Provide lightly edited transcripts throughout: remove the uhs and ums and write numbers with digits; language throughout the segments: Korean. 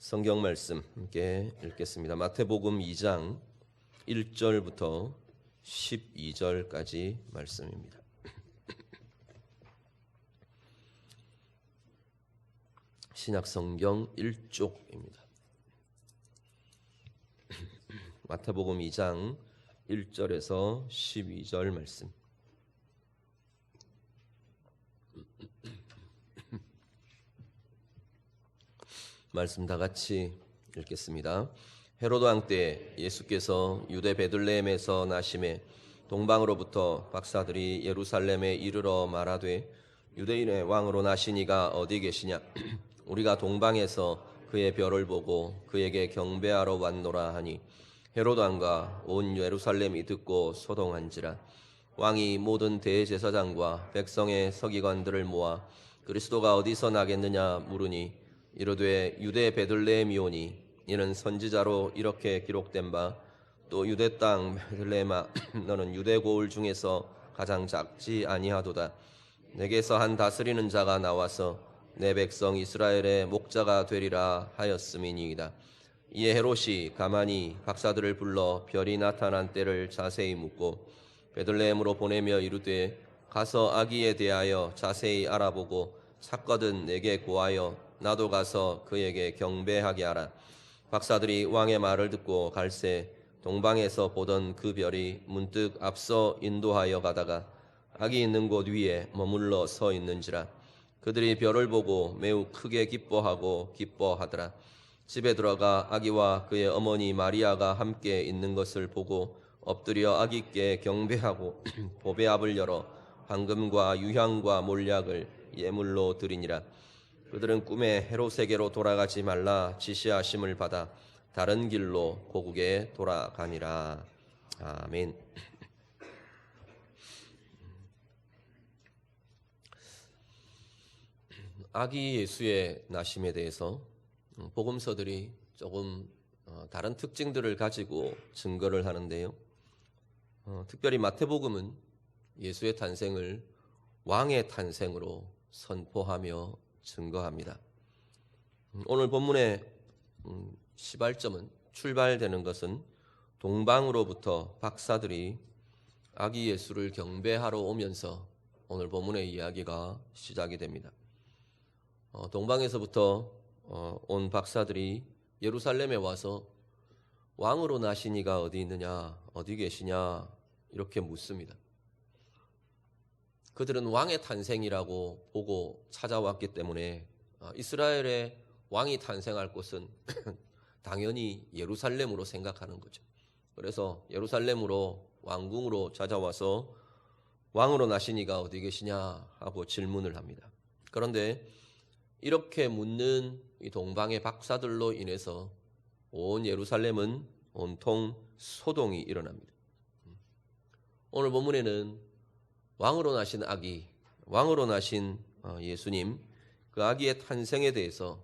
성경 말씀 함께 읽겠습니다. 마태복음 2장 1절부터 12절까지 말씀입니다. 신약성경 1쪽입니다. 마태복음 2장 1절에서 12절 말씀. 말씀 다 같이 읽겠습니다. 헤로드 왕 때 예수께서 유대 베들레헴에서 나심에 동방으로부터 박사들이 예루살렘에 이르러 말하되 유대인의 왕으로 나신 이가 어디 계시냐? 우리가 동방에서 그의 별을 보고 그에게 경배하러 왔노라 하니 헤로드 왕과 온 예루살렘이 듣고 소동한지라. 왕이 모든 대제사장과 백성의 서기관들을 모아 그리스도가 어디서 나겠느냐 물으니 이르되 유대 베들레헴이오니 이는 선지자로 이렇게 기록된 바 또 유대 땅 베들레헴아 너는 유대 고을 중에서 가장 작지 아니하도다. 내게서 한 다스리는 자가 나와서 내 백성 이스라엘의 목자가 되리라 하였음이니이다. 이에 헤롯이 가만히 박사들을 불러 별이 나타난 때를 자세히 묻고 베들레헴으로 보내며 이르되 가서 아기에 대하여 자세히 알아보고 찾거든 내게 고하여 나도 가서 그에게 경배하게 하라. 박사들이 왕의 말을 듣고 갈새 동방에서 보던 그 별이 문득 앞서 인도하여 가다가 아기 있는 곳 위에 머물러 서 있는지라. 그들이 별을 보고 매우 크게 기뻐하더라. 집에 들어가 아기와 그의 어머니 마리아가 함께 있는 것을 보고 엎드려 아기께 경배하고 보배압을 열어 황금과 유향과 몰약을 예물로 드리니라. 그들은 꿈에 헤롯에게로 돌아가지 말라 지시하심을 받아 다른 길로 고국에 돌아가니라. 아멘. 아기 예수의 나심에 대해서 복음서들이 조금 다른 특징들을 가지고 증거를 하는데요. 특별히 마태복음은 예수의 탄생을 왕의 탄생으로 선포하며 증거합니다. 오늘 본문의 시발점은 출발되는 것은 동방으로부터 박사들이 아기 예수를 경배하러 오면서 오늘 본문의 이야기가 시작이 됩니다. 동방에서부터 온 박사들이 예루살렘에 와서 왕으로 나신 이가 어디 있느냐, 어디 계시냐 이렇게 묻습니다. 그들은 왕의 탄생이라고 보고 찾아왔기 때문에 이스라엘의 왕이 탄생할 곳은 당연히 예루살렘으로 생각하는 거죠. 그래서 예루살렘으로 왕궁으로 찾아와서 왕으로 나신 이가 어디 계시냐 하고 질문을 합니다. 그런데 이렇게 묻는 이 동방의 박사들로 인해서 온 예루살렘은 온통 소동이 일어납니다. 오늘 본문에는 왕으로 나신 아기, 왕으로 나신 예수님, 그 아기의 탄생에 대해서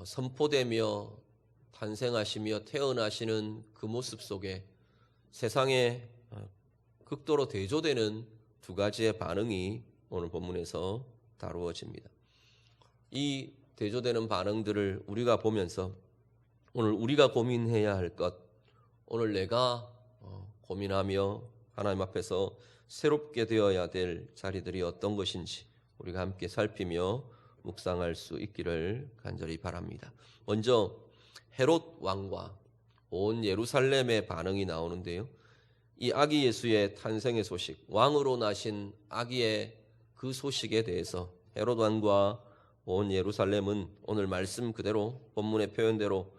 선포되며 탄생하시며 태어나시는 그 모습 속에 세상에 극도로 대조되는 두 가지의 반응이 오늘 본문에서 다루어집니다. 이 대조되는 반응들을 우리가 보면서 오늘 우리가 고민해야 할 것, 오늘 내가 고민하며 하나님 앞에서 새롭게 되어야 될 자리들이 어떤 것인지 우리가 함께 살피며 묵상할 수 있기를 간절히 바랍니다. 먼저 헤롯 왕과 온 예루살렘의 반응이 나오는데요. 이 아기 예수의 탄생의 소식, 왕으로 나신 아기의 그 소식에 대해서 헤롯 왕과 온 예루살렘은 오늘 말씀 그대로 본문의 표현대로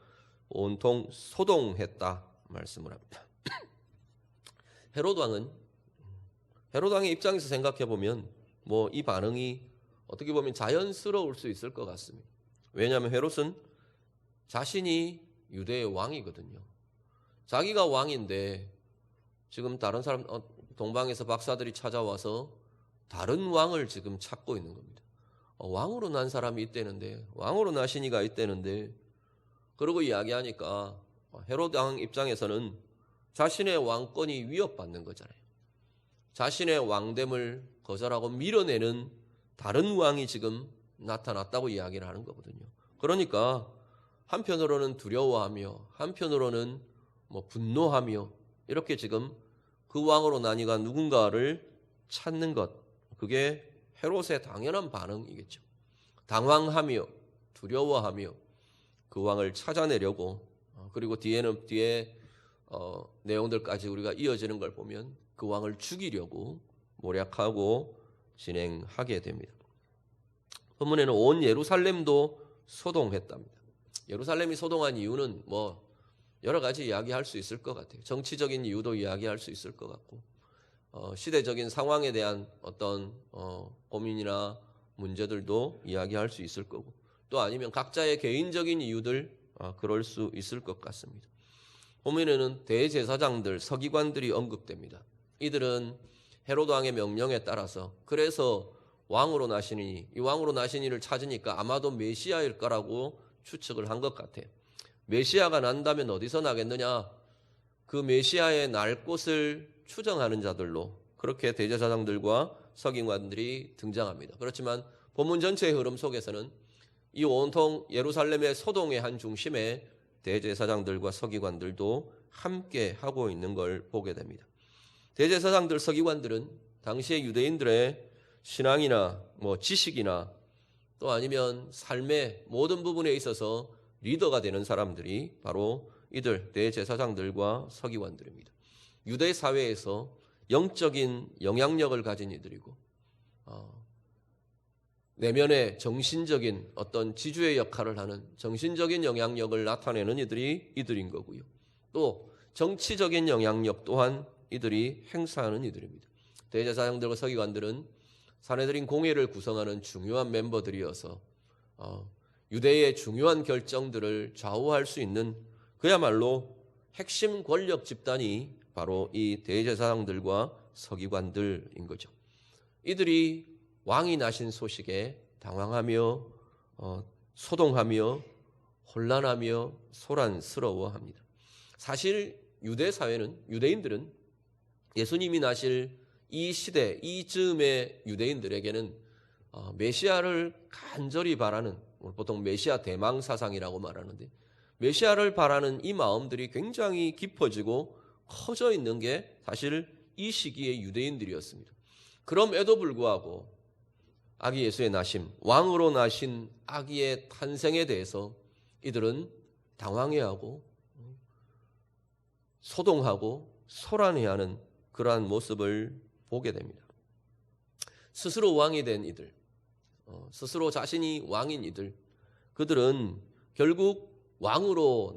온통 소동했다 말씀을 합니다. 헤롯 왕의 입장에서 생각해 보면 이 반응이 어떻게 보면 자연스러울 수 있을 것 같습니다. 왜냐하면 헤롯은 자신이 유대의 왕이거든요. 자기가 왕인데 지금 다른 사람 동방에서 박사들이 찾아와서 다른 왕을 지금 찾고 있는 겁니다. 왕으로 난 사람이 있다는데, 왕으로 나신 이가 있다는데, 그러고 이야기하니까 헤롯 왕 입장에서는 자신의 왕권이 위협받는 거잖아요. 자신의 왕됨을 거절하고 밀어내는 다른 왕이 지금 나타났다고 이야기를 하는 거거든요. 그러니까 한편으로는 두려워하며 한편으로는 분노하며 이렇게 지금 그 왕으로 나니가 누군가를 찾는 것, 그게 헤롯의 당연한 반응이겠죠. 당황하며 두려워하며 그 왕을 찾아내려고, 그리고 뒤에 내용들까지 우리가 이어지는 걸 보면 그 왕을 죽이려고 모략하고 진행하게 됩니다. 본문에는 온 예루살렘도 소동했답니다. 예루살렘이 소동한 이유는 여러 가지 이야기할 수 있을 것 같아요. 정치적인 이유도 이야기할 수 있을 것 같고, 시대적인 상황에 대한 어떤 고민이나 문제들도 이야기할 수 있을 거고, 또 아니면 각자의 개인적인 이유들 그럴 수 있을 것 같습니다. 본문에는 대제사장들, 서기관들이 언급됩니다. 이들은 헤로드 왕의 명령에 따라서 그래서 왕으로 나시니, 이 왕으로 나시니를 찾으니까 아마도 메시아일 거라고 추측을 한 것 같아요. 메시아가 난다면 어디서 나겠느냐? 그 메시아의 날 곳을 추정하는 자들로 그렇게 대제사장들과 서기관들이 등장합니다. 그렇지만 본문 전체의 흐름 속에서는 이 온통 예루살렘의 소동의 한 중심에 대제사장들과 서기관들도 함께 하고 있는 걸 보게 됩니다. 대제사장들, 서기관들은 당시의 유대인들의 신앙이나 지식이나 또 아니면 삶의 모든 부분에 있어서 리더가 되는 사람들이 바로 이들 대제사장들과 서기관들입니다. 유대 사회에서 영적인 영향력을 가진 이들이고, 내면의 정신적인 어떤 지주의 역할을 하는 정신적인 영향력을 나타내는 이들인 거고요. 또 정치적인 영향력 또한 이들이 행사하는 이들입니다. 대제사장들과 서기관들은 사내들인 공회를 구성하는 중요한 멤버들이어서 유대의 중요한 결정들을 좌우할 수 있는 그야말로 핵심 권력 집단이 바로 이 대제사장들과 서기관들인 거죠. 이들이 왕이 나신 소식에 당황하며 소동하며 혼란하며 소란스러워합니다. 사실 유대 사회는, 유대인들은 예수님이 나실 이 시대, 이 즈음의 유대인들에게는 메시아를 간절히 바라는, 보통 메시아 대망 사상이라고 말하는데, 메시아를 바라는 이 마음들이 굉장히 깊어지고 커져 있는 게 사실 이 시기의 유대인들이었습니다. 그럼에도 불구하고 아기 예수의 나심, 왕으로 나신 아기의 탄생에 대해서 이들은 당황해하고 소동하고 소란해하는 그러한 모습을 보게 됩니다. 스스로 왕이 된 이들, 스스로 자신이 왕인 이들, 그들은 결국 왕으로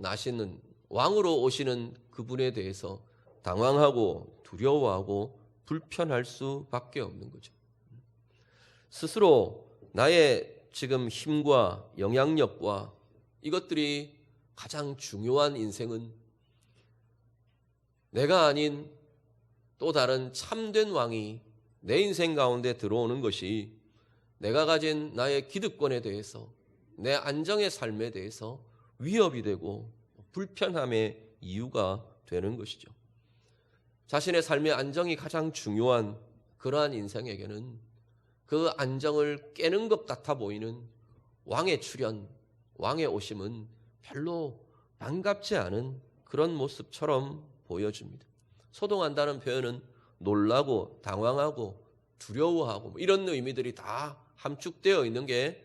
오시는 그분에 대해서 당황하고 두려워하고 불편할 수밖에 없는 거죠. 스스로 나의 지금 힘과 영향력과 이것들이 가장 중요한 인생은 내가 아닌 또 다른 참된 왕이 내 인생 가운데 들어오는 것이 내가 가진 나의 기득권에 대해서, 내 안정의 삶에 대해서 위협이 되고 불편함의 이유가 되는 것이죠. 자신의 삶의 안정이 가장 중요한 그러한 인생에게는 그 안정을 깨는 것 같아 보이는 왕의 출현, 왕의 오심은 별로 반갑지 않은 그런 모습처럼 보여집니다. 소동한다는 표현은 놀라고 당황하고 두려워하고 이런 의미들이 다 함축되어 있는 게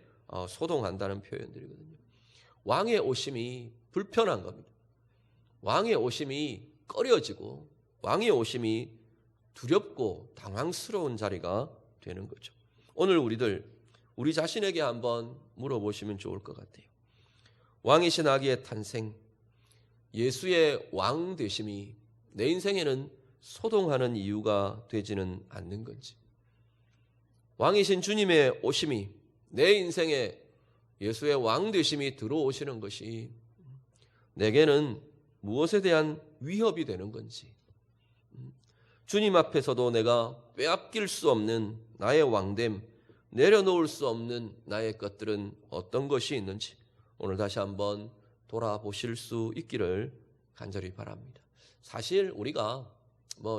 소동한다는 표현들이거든요. 왕의 오심이 불편한 겁니다. 왕의 오심이 꺼려지고 왕의 오심이 두렵고 당황스러운 자리가 되는 거죠. 오늘 우리 자신에게 한번 물어보시면 좋을 것 같아요. 왕이신 아기의 탄생, 예수의 왕 되심이 내 인생에는 소동하는 이유가 되지는 않는 건지, 왕이신 주님의 오심이 내 인생에 예수의 왕 되심이 들어오시는 것이 내게는 무엇에 대한 위협이 되는 건지, 주님 앞에서도 내가 빼앗길 수 없는 나의 왕됨, 내려놓을 수 없는 나의 것들은 어떤 것이 있는지 오늘 다시 한번 돌아보실 수 있기를 간절히 바랍니다. 사실 우리가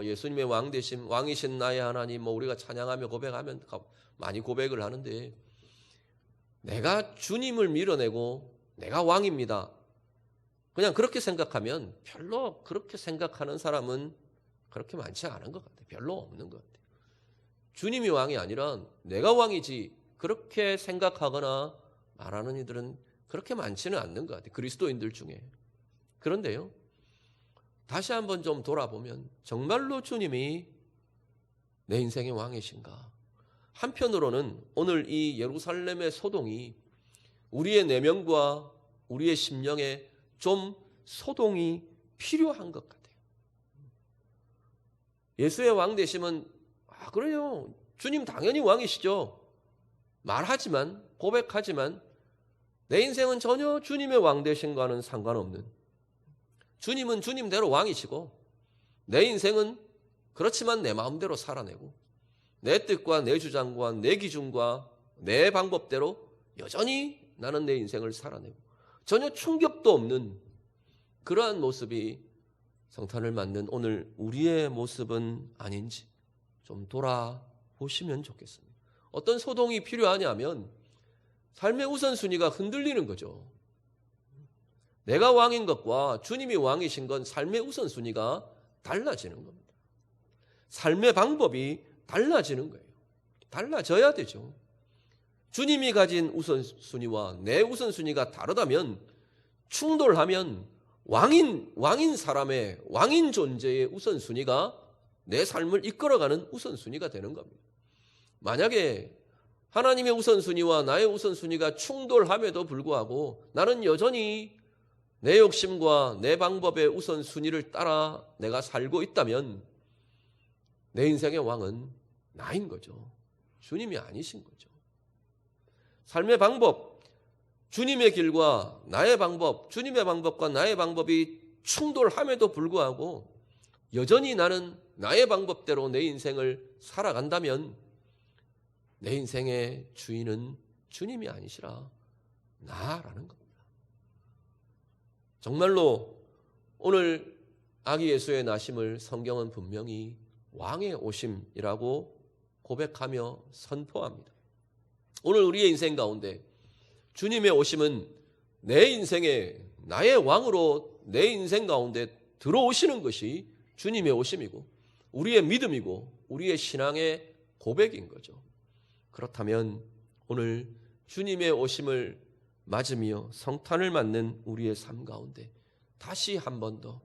예수님의 왕 되심, 왕이신 나의 하나님 우리가 찬양하며 고백하면 많이 고백을 하는데, 내가 주님을 밀어내고 내가 왕입니다. 그냥 그렇게 생각하면 별로 그렇게 생각하는 사람은 그렇게 많지 않은 것 같아요. 별로 없는 것 같아요. 주님이 왕이 아니라 내가 왕이지 그렇게 생각하거나 말하는 이들은 그렇게 많지는 않는 것 같아요. 그리스도인들 중에. 그런데요, 다시 한번 좀 돌아보면 정말로 주님이 내 인생의 왕이신가? 한편으로는 오늘 이 예루살렘의 소동이 우리의 내면과 우리의 심령에 좀 소동이 필요한 것 같아요. 예수의 왕 되심은 그래요. 주님 당연히 왕이시죠. 말하지만, 고백하지만 내 인생은 전혀 주님의 왕 되심과는 상관없는, 주님은 주님대로 왕이시고 내 인생은 그렇지만 내 마음대로 살아내고 내 뜻과 내 주장과 내 기준과 내 방법대로 여전히 나는 내 인생을 살아내고 전혀 충격도 없는 그러한 모습이 성탄을 맞는 오늘 우리의 모습은 아닌지 좀 돌아보시면 좋겠습니다. 어떤 소동이 필요하냐면 삶의 우선순위가 흔들리는 거죠. 내가 왕인 것과 주님이 왕이신 건 삶의 우선순위가 달라지는 겁니다. 삶의 방법이 달라지는 거예요. 달라져야 되죠. 주님이 가진 우선순위와 내 우선순위가 다르다면, 충돌하면 왕인 사람의, 왕인 존재의 우선순위가 내 삶을 이끌어가는 우선순위가 되는 겁니다. 만약에 하나님의 우선순위와 나의 우선순위가 충돌함에도 불구하고 나는 여전히 내 욕심과 내 방법의 우선순위를 따라 내가 살고 있다면 내 인생의 왕은 나인 거죠. 주님이 아니신 거죠. 삶의 방법, 주님의 길과 나의 방법, 주님의 방법과 나의 방법이 충돌함에도 불구하고 여전히 나는 나의 방법대로 내 인생을 살아간다면 내 인생의 주인은 주님이 아니시라 나라는 겁니다. 정말로 오늘 아기 예수의 나심을 성경은 분명히 왕의 오심이라고 고백하며 선포합니다. 오늘 우리의 인생 가운데 주님의 오심은 내 인생에 나의 왕으로 내 인생 가운데 들어오시는 것이 주님의 오심이고 우리의 믿음이고 우리의 신앙의 고백인 거죠. 그렇다면 오늘 주님의 오심을 맞으며 성탄을 맞는 우리의 삶 가운데 다시 한 번 더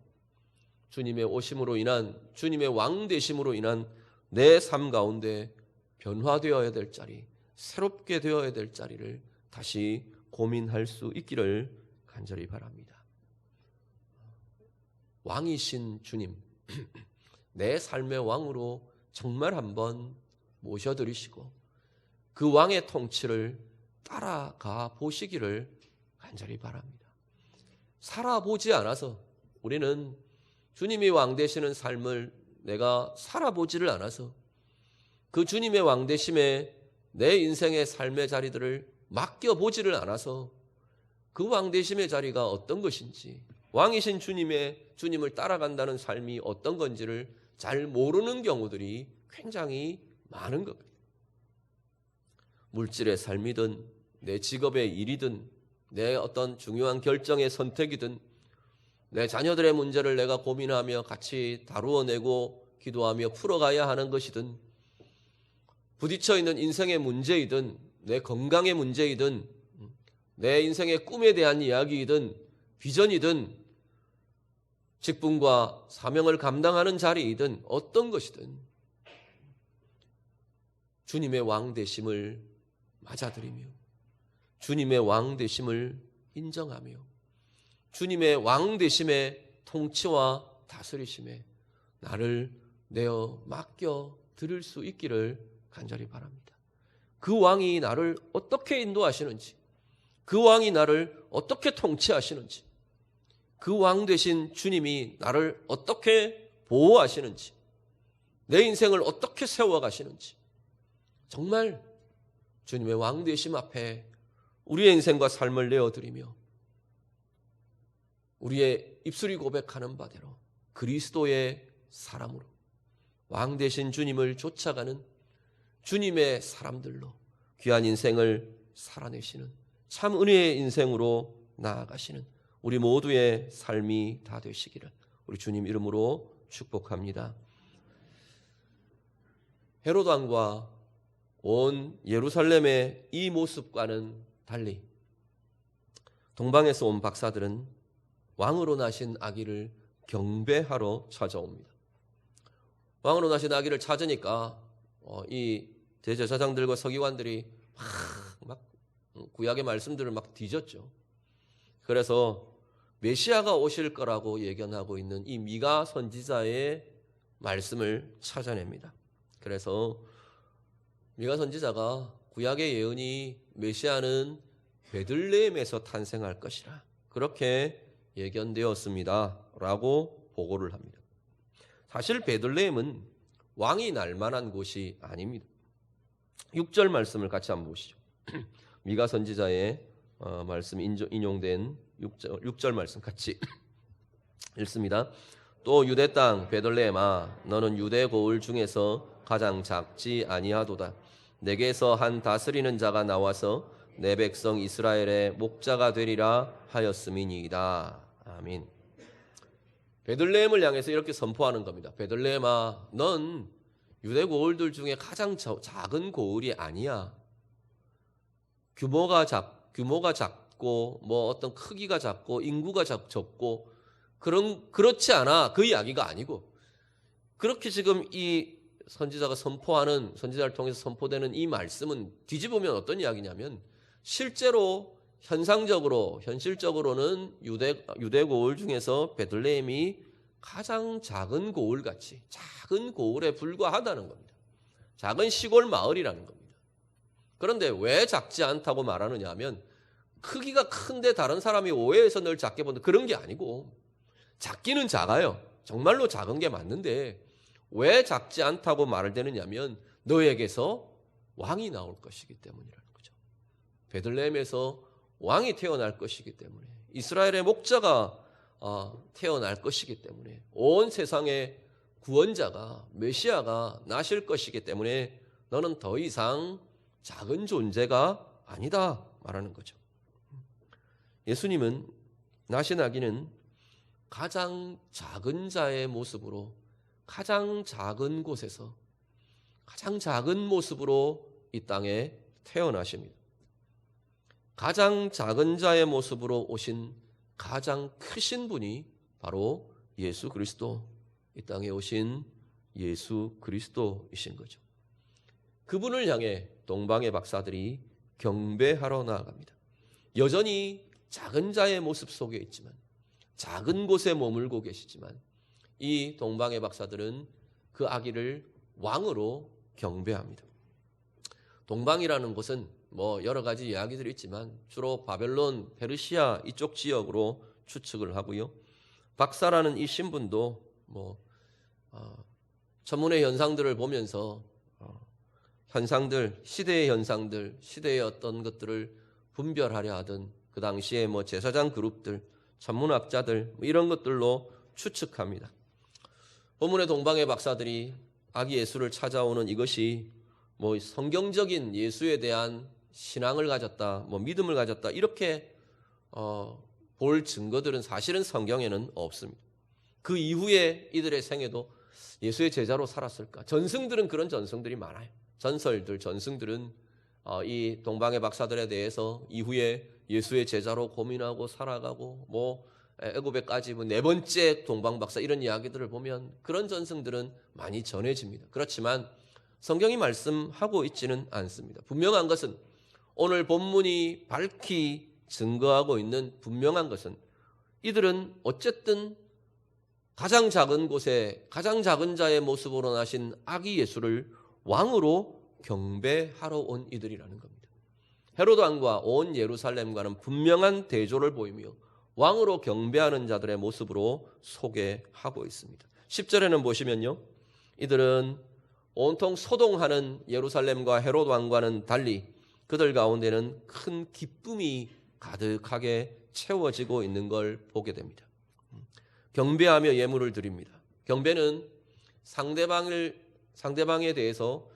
주님의 오심으로 인한, 주님의 왕 되심으로 인한 내 삶 가운데 변화되어야 될 자리, 새롭게 되어야 될 자리를 다시 고민할 수 있기를 간절히 바랍니다. 왕이신 주님, 내 삶의 왕으로 정말 한번 모셔드리시고 그 왕의 통치를 따라가 보시기를 간절히 바랍니다. 살아보지 않아서, 우리는 주님이 왕 되시는 삶을 내가 살아보지를 않아서 그 주님의 왕 되심에 내 인생의 삶의 자리들을 맡겨보지를 않아서 그 왕 되심의 자리가 어떤 것인지, 왕이신 주님을 따라간다는 삶이 어떤 건지를 잘 모르는 경우들이 굉장히 많은 겁니다. 물질의 삶이든 내 직업의 일이든 내 어떤 중요한 결정의 선택이든 내 자녀들의 문제를 내가 고민하며 같이 다루어내고 기도하며 풀어가야 하는 것이든 부딪혀 있는 인생의 문제이든 내 건강의 문제이든 내 인생의 꿈에 대한 이야기이든 비전이든 직분과 사명을 감당하는 자리이든 어떤 것이든 주님의 왕 되심을 맞아들이며 주님의 왕 되심을 인정하며 주님의 왕 되심의 통치와 다스리심에 나를 내어 맡겨 드릴 수 있기를 간절히 바랍니다. 그 왕이 나를 어떻게 인도하시는지, 그 왕이 나를 어떻게 통치하시는지, 그 왕 되신 주님이 나를 어떻게 보호하시는지, 내 인생을 어떻게 세워가시는지, 정말 주님의 왕 되심 앞에 우리의 인생과 삶을 내어드리며 우리의 입술이 고백하는 바대로 그리스도의 사람으로 왕 되신 주님을 쫓아가는 주님의 사람들로 귀한 인생을 살아내시는 참 은혜의 인생으로 나아가시는 우리 모두의 삶이 다 되시기를 우리 주님 이름으로 축복합니다. 헤롯 왕과 온 예루살렘의 이 모습과는 달리 동방에서 온 박사들은 왕으로 나신 아기를 경배하러 찾아옵니다. 왕으로 나신 아기를 찾으니까 이 대제사장들과 서기관들이 막 구약의 말씀들을 막 뒤졌죠. 그래서 메시아가 오실 거라고 예견하고 있는 이 미가 선지자의 말씀을 찾아냅니다. 그래서 미가 선지자가 구약의 예언이 메시아는 베들레헴에서 탄생할 것이라 그렇게 예견되었습니다 라고 보고를 합니다. 사실 베들레헴은 왕이 날 만한 곳이 아닙니다. 6절 말씀을 같이 한번 보시죠. 미가 선지자의 말씀 인용된 6절 말씀 같이 읽습니다. 또 유대 땅 베들레헴아 너는 유대 고을 중에서 가장 작지 아니하도다. 내게서 한 다스리는 자가 나와서 내 백성 이스라엘의 목자가 되리라 하였음이니이다. 아멘. 베들레헴을 향해서 이렇게 선포하는 겁니다. 베들레헴아 넌 유대 고을들 중에 가장 작은 고을이 아니야. 규모가 작고 뭐 어떤 크기가 작고 인구가 적고 그렇지 않아. 그 이야기가 아니고 그렇게 지금 이 선지자가 선지자를 통해서 선포되는 이 말씀은 뒤집으면 어떤 이야기냐면 실제로 현실적으로는 유대 고을 중에서 베들레헴이 가장 작은 고을같이 작은 고을에 불과하다는 겁니다. 작은 시골 마을이라는 겁니다. 그런데 왜 작지 않다고 말하느냐 하면 크기가 큰데 다른 사람이 오해해서 늘 작게 본다 그런 게 아니고 작기는 작아요. 정말로 작은 게 맞는데 왜 작지 않다고 말을 되느냐면 너에게서 왕이 나올 것이기 때문이라는 거죠. 베들레헴에서 왕이 태어날 것이기 때문에 이스라엘의 목자가 태어날 것이기 때문에 온 세상의 구원자가 메시아가 나실 것이기 때문에 너는 더 이상 작은 존재가 아니다 말하는 거죠. 예수님은 나신 아기는 가장 작은 자의 모습으로 가장 작은 곳에서 가장 작은 모습으로 이 땅에 태어나십니다. 가장 작은 자의 모습으로 오신 가장 크신 분이 바로 예수 그리스도, 이 땅에 오신 예수 그리스도이신 거죠. 그분을 향해 동방의 박사들이 경배하러 나아갑니다. 여전히 작은 자의 모습 속에 있지만 작은 곳에 머물고 계시지만 이 동방의 박사들은 그 아기를 왕으로 경배합니다. 동방이라는 곳은 뭐 여러 가지 이야기들이 있지만 주로 바벨론, 페르시아 이쪽 지역으로 추측을 하고요. 박사라는 이 신분도 천문의 현상들을 보면서 시대의 현상들, 시대의 어떤 것들을 분별하려 하던 그 당시에 제사장 그룹들, 천문학자들 이런 것들로 추측합니다. 본문의 동방의 박사들이 아기 예수를 찾아오는 이것이 성경적인 예수에 대한 신앙을 가졌다, 믿음을 가졌다 이렇게 볼 증거들은 사실은 성경에는 없습니다. 그 이후에 이들의 생애도 예수의 제자로 살았을까? 전승들은 그런 전승들이 많아요. 전승들은 이 동방의 박사들에 대해서 이후에 예수의 제자로 고민하고 살아가고 애굽에까지 네 번째 동방 박사 이런 이야기들을 보면 그런 전승들은 많이 전해집니다. 그렇지만 성경이 말씀하고 있지는 않습니다. 분명한 것은 오늘 본문이 밝히 증거하고 있는 분명한 것은 이들은 어쨌든 가장 작은 곳에 가장 작은 자의 모습으로 나신 아기 예수를 왕으로 경배하러 온 이들이라는 겁니다. 헤롯 왕과 온 예루살렘과는 분명한 대조를 보이며 왕으로 경배하는 자들의 모습으로 소개하고 있습니다. 10절에는 보시면요. 이들은 온통 소동하는 예루살렘과 헤롯 왕과는 달리 그들 가운데는 큰 기쁨이 가득하게 채워지고 있는 걸 보게 됩니다. 경배하며 예물을 드립니다. 경배는 상대방에 대해서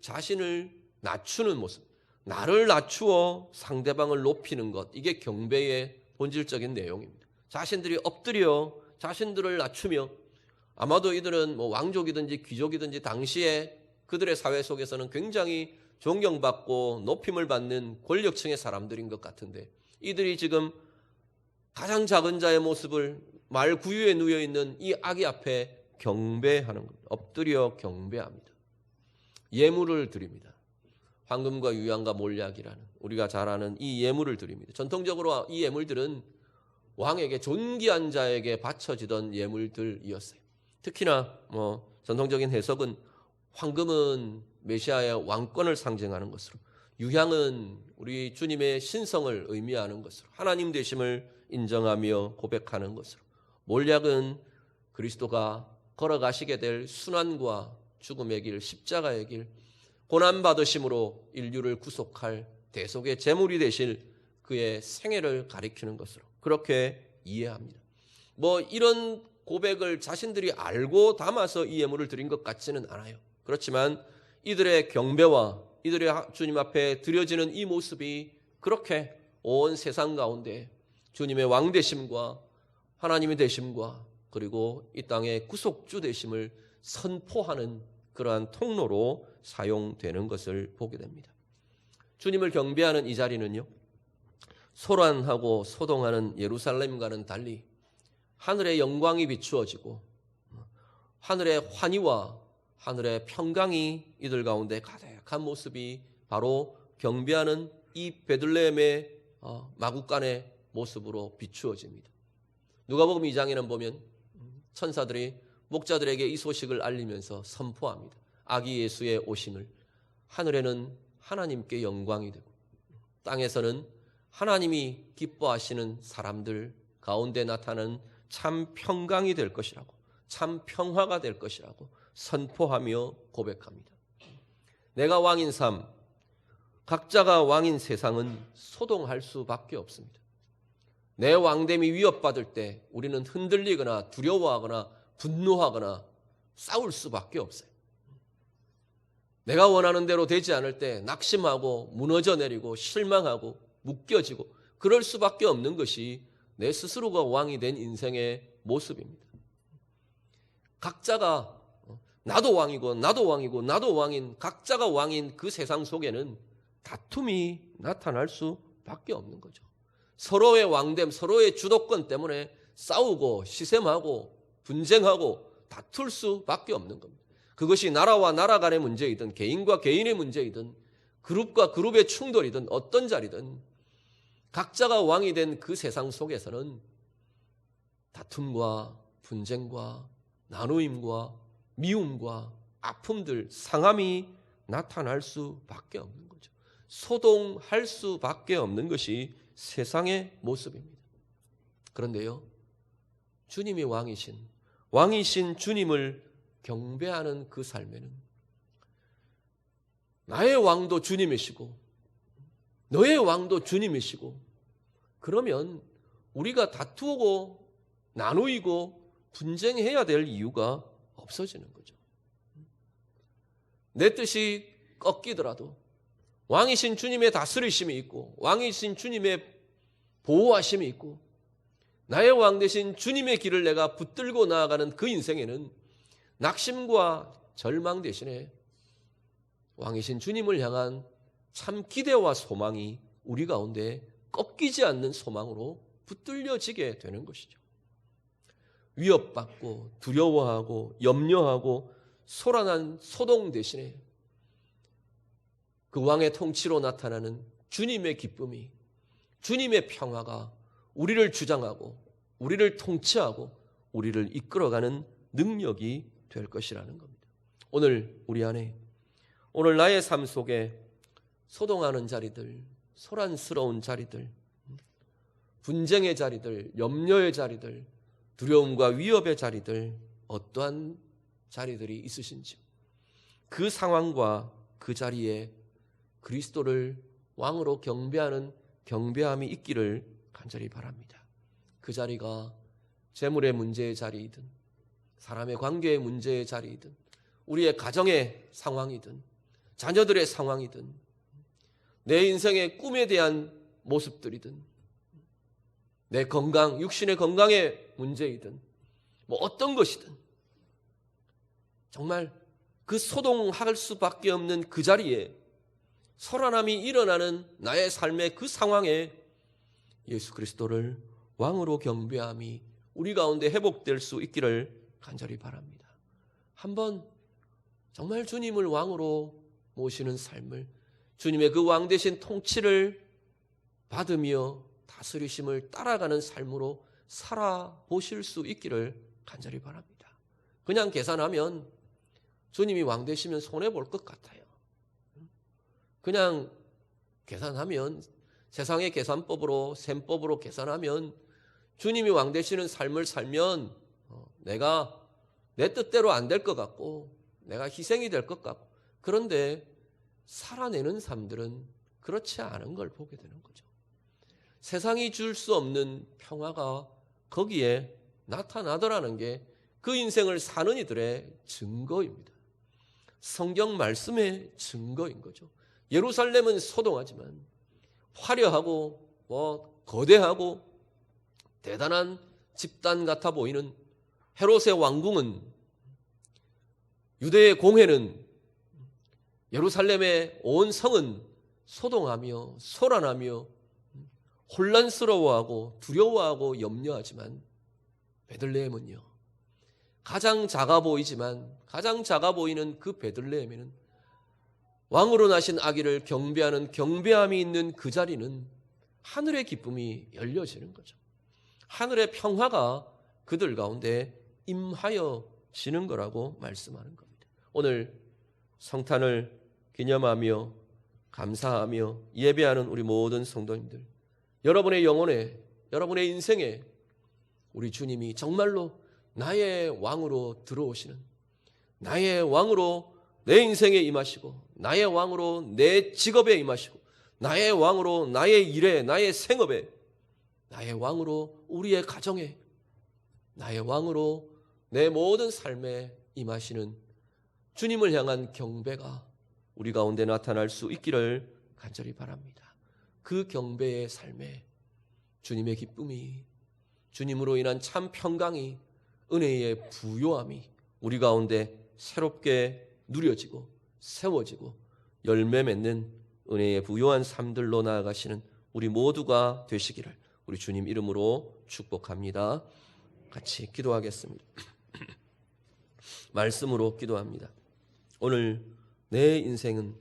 자신을 낮추는 모습, 나를 낮추어 상대방을 높이는 것, 이게 경배의 본질적인 내용입니다. 자신들이 엎드려 자신들을 낮추며, 아마도 이들은 왕족이든지 귀족이든지 당시에 그들의 사회 속에서는 굉장히 존경받고 높임을 받는 권력층의 사람들인 것 같은데, 이들이 지금 가장 작은 자의 모습을 말 구유에 누워 있는 이 아기 앞에 경배하는 겁니다. 엎드려 경배합니다. 예물을 드립니다. 황금과 유향과 몰약이라는 우리가 잘 아는 이 예물을 드립니다. 전통적으로 이 예물들은 왕에게, 존귀한 자에게 바쳐지던 예물들이었어요. 특히나 전통적인 해석은 황금은 메시아의 왕권을 상징하는 것으로, 유향은 우리 주님의 신성을 의미하는 것으로, 하나님 되심을 인정하며 고백하는 것으로, 몰약은 그리스도가 걸어가시게 될 순환과 죽음의 길, 십자가의 길, 고난받으심으로 인류를 구속할 대속의 제물이 되실 그의 생애를 가리키는 것으로 그렇게 이해합니다. 이런 고백을 자신들이 알고 담아서 이 예물을 드린 것 같지는 않아요. 그렇지만 이들의 경배와 이들의 주님 앞에 드려지는 이 모습이 그렇게 온 세상 가운데 주님의 왕 되심과 하나님의 되심과 그리고 이 땅의 구속주 되심을 선포하는 그러한 통로로 사용되는 것을 보게 됩니다. 주님을 경배하는 이 자리는요, 소란하고 소동하는 예루살렘과는 달리 하늘의 영광이 비추어지고 하늘의 환희와 하늘의 평강이 이들 가운데 가득한 모습이 바로 경배하는 이 베들레헴의 마구간의 모습으로 비추어집니다. 누가복음 2장에는 보면 천사들이 목자들에게 이 소식을 알리면서 선포합니다. 아기 예수의 오심을. 하늘에는 하나님께 영광이 되고 땅에서는 하나님이 기뻐하시는 사람들 가운데 나타나는 참 평강이 될 것이라고, 참 평화가 될 것이라고 선포하며 고백합니다. 내가 왕인 삶, 각자가 왕인 세상은 소동할 수밖에 없습니다. 내 왕됨이 위협받을 때 우리는 흔들리거나 두려워하거나 분노하거나 싸울 수밖에 없어요. 내가 원하는 대로 되지 않을 때 낙심하고 무너져 내리고 실망하고 묶여지고 그럴 수밖에 없는 것이 내 스스로가 왕이 된 인생의 모습입니다. 각자가 나도 왕이고 나도 왕이고 나도 왕인, 각자가 왕인 그 세상 속에는 다툼이 나타날 수밖에 없는 거죠. 서로의 왕됨, 서로의 주도권 때문에 싸우고 시샘하고 분쟁하고 다툴 수밖에 없는 겁니다. 그것이 나라와 나라 간의 문제이든 개인과 개인의 문제이든 그룹과 그룹의 충돌이든 어떤 자리든 각자가 왕이 된 그 세상 속에서는 다툼과 분쟁과 나누임과 미움과 아픔들, 상함이 나타날 수밖에 없는 거죠. 소동할 수밖에 없는 것이 세상의 모습입니다. 그런데요, 주님이 왕이신 주님을 경배하는 그 삶에는 나의 왕도 주님이시고 너의 왕도 주님이시고, 그러면 우리가 다투고 나누이고 분쟁해야 될 이유가 없어지는 거죠. 내 뜻이 꺾이더라도 왕이신 주님의 다스리심이 있고 왕이신 주님의 보호하심이 있고 나의 왕 되신 주님의 길을 내가 붙들고 나아가는 그 인생에는 낙심과 절망 대신에 왕이신 주님을 향한 참 기대와 소망이 우리 가운데 꺾이지 않는 소망으로 붙들려지게 되는 것이죠. 위협받고 두려워하고 염려하고 소란한 소동 대신에 그 왕의 통치로 나타나는 주님의 기쁨이, 주님의 평화가 우리를 주장하고 우리를 통치하고 우리를 이끌어가는 능력이 될 것이라는 겁니다. 오늘 우리 안에, 오늘 나의 삶 속에 소동하는 자리들, 소란스러운 자리들, 분쟁의 자리들, 염려의 자리들, 두려움과 위협의 자리들, 어떠한 자리들이 있으신지 그 상황과 그 자리에 그리스도를 왕으로 경배하는 경배함이 있기를 간절히 바랍니다. 그 자리가 재물의 문제의 자리이든 사람의 관계의 문제의 자리이든 우리의 가정의 상황이든 자녀들의 상황이든 내 인생의 꿈에 대한 모습들이든 내 건강, 육신의 건강의 문제이든 뭐 어떤 것이든 정말 그 소동할 수밖에 없는 그 자리에 소란함이 일어나는 나의 삶의 그 상황에 예수 그리스도를 왕으로 경배함이 우리 가운데 회복될 수 있기를 간절히 바랍니다. 한번 정말 주님을 왕으로 모시는 삶을, 주님의 그 왕 되신 통치를 받으며 다스리심을 따라가는 삶으로 살아보실 수 있기를 간절히 바랍니다. 그냥 계산하면 주님이 왕 되시면 손해볼 것 같아요. 그냥 계산하면, 세상의 계산법으로, 셈법으로 계산하면 주님이 왕 되시는 삶을 살면 내가 내 뜻대로 안 될 것 같고 내가 희생이 될 것 같고, 그런데 살아내는 삶들은 그렇지 않은 걸 보게 되는 거죠. 세상이 줄 수 없는 평화가 거기에 나타나더라는 게 그 인생을 사는 이들의 증거입니다. 성경 말씀의 증거인 거죠. 예루살렘은 소동하지만 화려하고 거대하고 대단한 집단 같아 보이는 헤롯의 왕궁은, 유대의 공회는, 예루살렘의 온 성은 소동하며 소란하며 혼란스러워하고 두려워하고 염려하지만 베들레헴은요, 가장 작아 보이지만 가장 작아 보이는 그 베들레헴에는 왕으로 나신 아기를 경배하는 경배함이 있는 그 자리는 하늘의 기쁨이 열려지는 거죠. 하늘의 평화가 그들 가운데 임하여지는 거라고 말씀하는 겁니다. 오늘 성탄을 기념하며 감사하며 예배하는 우리 모든 성도님들, 여러분의 영혼에, 여러분의 인생에 우리 주님이 정말로 나의 왕으로 들어오시는, 나의 왕으로 내 인생에 임하시고, 나의 왕으로 내 직업에 임하시고, 나의 왕으로 나의 일에, 나의 생업에, 나의 왕으로 우리의 가정에, 나의 왕으로 내 모든 삶에 임하시는 주님을 향한 경배가 우리 가운데 나타날 수 있기를 간절히 바랍니다. 그 경배의 삶에 주님의 기쁨이, 주님으로 인한 참 평강이, 은혜의 부요함이 우리 가운데 새롭게 누려지고 세워지고 열매 맺는 은혜의 부요한 삶들로 나아가시는 우리 모두가 되시기를 우리 주님 이름으로 축복합니다. 같이 기도하겠습니다. 말씀으로 기도합니다. 오늘 내 인생은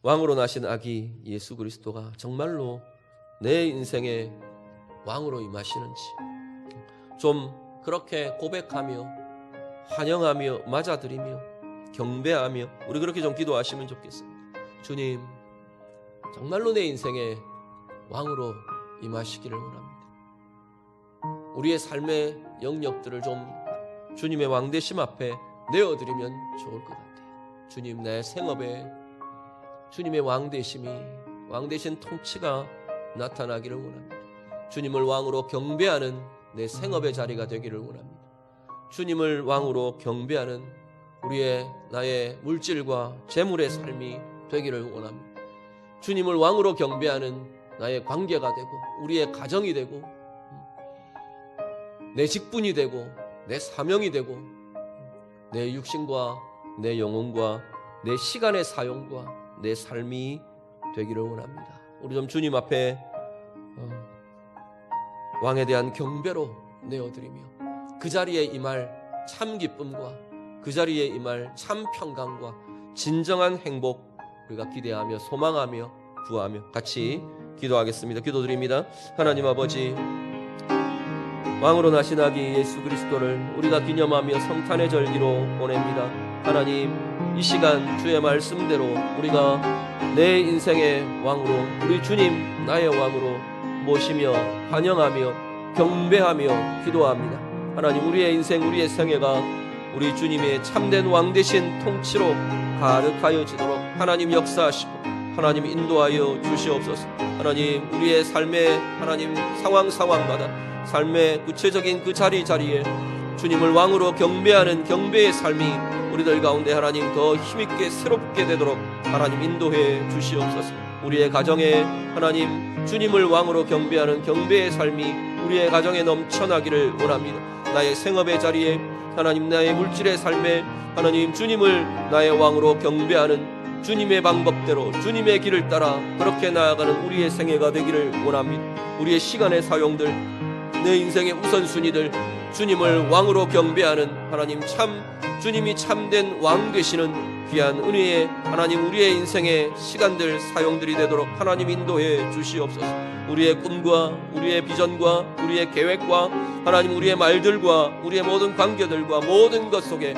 왕으로 나신 아기 예수 그리스도가 정말로 내 인생의 왕으로 임하시는지 좀 그렇게 고백하며 환영하며 맞아들이며 경배하며 우리 그렇게 좀 기도하시면 좋겠습니다. 주님, 정말로 내 인생의 왕으로 임하시기를 원합니다. 우리의 삶의 영역들을 좀 주님의 왕되심 앞에 내어드리면 좋을 것 같아요. 주님, 내 생업에 주님의 왕되심이, 왕되신 통치가 나타나기를 원합니다. 주님을 왕으로 경배하는 내 생업의 자리가 되기를 원합니다. 주님을 왕으로 경배하는 나의 물질과 재물의 삶이 되기를 원합니다. 주님을 왕으로 경배하는 나의 관계가 되고, 우리의 가정이 되고, 내 직분이 되고, 내 사명이 되고, 내 육신과 내 영혼과 내 시간의 사용과 내 삶이 되기를 원합니다. 우리 좀 주님 앞에 왕에 대한 경배로 내어드리며 그 자리에 임할 참 기쁨과 그 자리에 임할 참 평강과 진정한 행복 우리가 기대하며 소망하며 구하며 같이 기도하겠습니다. 기도드립니다. 하나님 아버지, 왕으로 나신 아기 예수 그리스도를 우리가 기념하며 성탄의 절기로 보냅니다. 하나님, 이 시간 주의 말씀대로 우리가 내 인생의 왕으로, 우리 주님 나의 왕으로 모시며 환영하며 경배하며 기도합니다. 하나님, 우리의 인생, 우리의 생애가 우리 주님의 참된 왕 되신 통치로 가득하여지도록 하나님 역사하시고 하나님 인도하여 주시옵소서. 하나님, 우리의 삶의 하나님 상황마다 삶의 구체적인 그 자리에 주님을 왕으로 경배하는 경배의 삶이 우리들 가운데 하나님 더 힘있게 새롭게 되도록 하나님 인도해 주시옵소서. 우리의 가정에 하나님 주님을 왕으로 경배하는 경배의 삶이 우리의 가정에 넘쳐나기를 원합니다. 나의 생업의 자리에 하나님, 나의 물질의 삶에 하나님 주님을 나의 왕으로 경배하는 주님의 방법대로 주님의 길을 따라 그렇게 나아가는 우리의 생애가 되기를 원합니다. 우리의 시간의 사용들, 내 인생의 우선순위들, 주님을 왕으로 경배하는 하나님, 참 주님이 참된 왕 되시는 귀한 은혜의 하나님, 우리의 인생의 시간들, 사용들이 되도록 하나님 인도해 주시옵소서. 우리의 꿈과 우리의 비전과 우리의 계획과 하나님, 우리의 말들과 우리의 모든 관계들과 모든 것 속에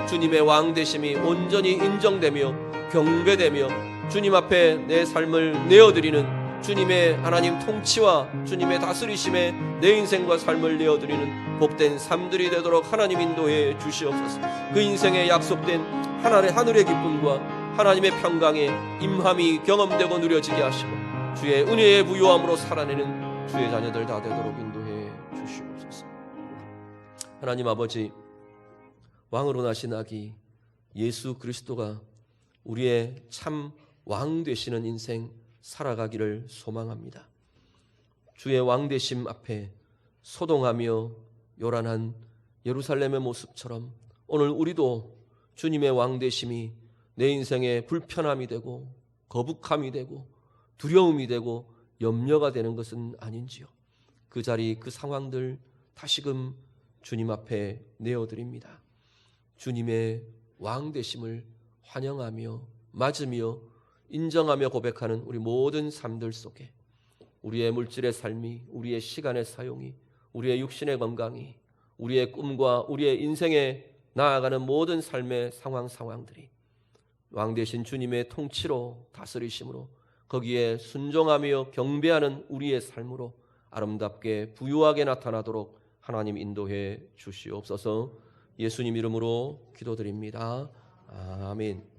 주님의 왕 되심이 온전히 인정되며 경배되며 주님 앞에 내 삶을 내어드리는 주님의 하나님 통치와 주님의 다스리심에 내 인생과 삶을 내어드리는 복된 삶들이 되도록 하나님 인도해 주시옵소서. 그 인생에 약속된 하늘의 기쁨과 하나님의 평강의 임함이 경험되고 누려지게 하시고 주의 은혜의 부요함으로 살아내는 주의 자녀들 다 되도록 인도해 주시옵소서. 하나님 아버지, 왕으로 나신 아기 예수 그리스도가 우리의 참 왕 되시는 인생 살아가기를 소망합니다. 주의 왕 되심 앞에 소동하며 요란한 예루살렘의 모습처럼 오늘 우리도 주님의 왕 되심이 내 인생의 불편함이 되고 거북함이 되고 두려움이 되고 염려가 되는 것은 아닌지요. 그 자리, 그 상황들 다시금 주님 앞에 내어드립니다. 주님의 왕 되심을 환영하며 맞으며 인정하며 고백하는 우리 모든 삶들 속에 우리의 물질의 삶이, 우리의 시간의 사용이, 우리의 육신의 건강이, 우리의 꿈과 우리의 인생에 나아가는 모든 삶의 상황들이 왕 되신 주님의 통치로 다스리심으로 거기에 순종하며 경배하는 우리의 삶으로 아름답게 부유하게 나타나도록 하나님 인도해 주시옵소서. 예수님 이름으로 기도드립니다. 아멘.